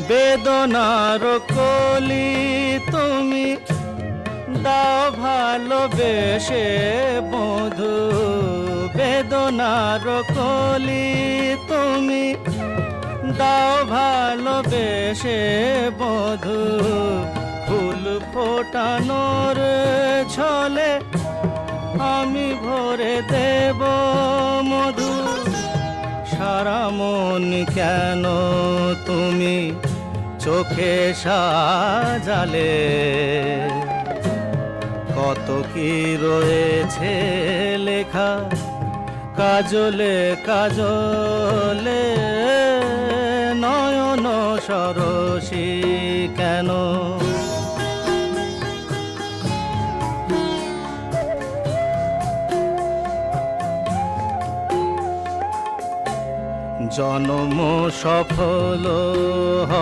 বেদনার কলি তুমি দাও ভালোবেসে বধু, বেদনার কলি তুমি দাও ভালোবেসে বধু। ফুল ফোটানোর ছলে আমি ভরে দেব মধু। সারা মন কেন তুমি চোখে সাজালে, কত কি রয়েছে লেখা কাজলে কাজলে। নয়ন সরসী কেন, জন্ম সফল হবে